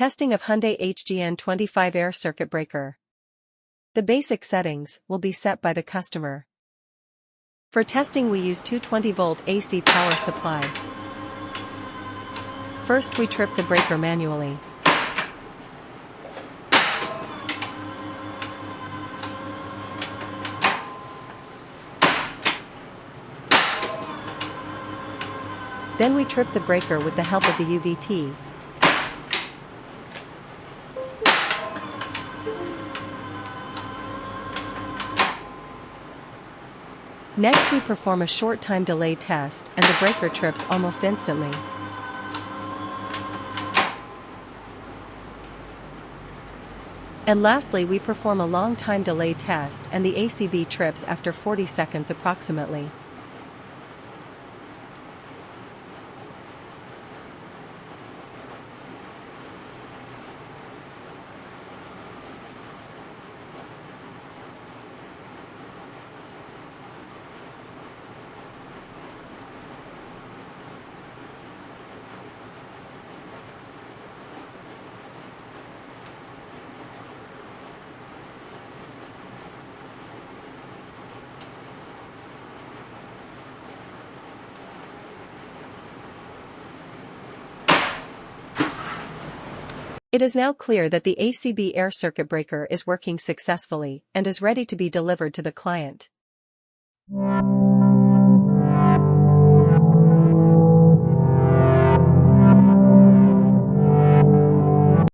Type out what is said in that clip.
Testing of Hyundai HGN25 air circuit breaker. The basic settings will be set by the customer. For testing we use 220-volt AC power supply. First we trip the breaker manually. Then we trip the breaker with the help of the UVT. Next we perform a short time delay test and the breaker trips almost instantly. And lastly we perform a long time delay test and the ACB trips after 40 seconds approximately. It is now clear that the ACB air circuit breaker is working successfully and is ready to be delivered to the client.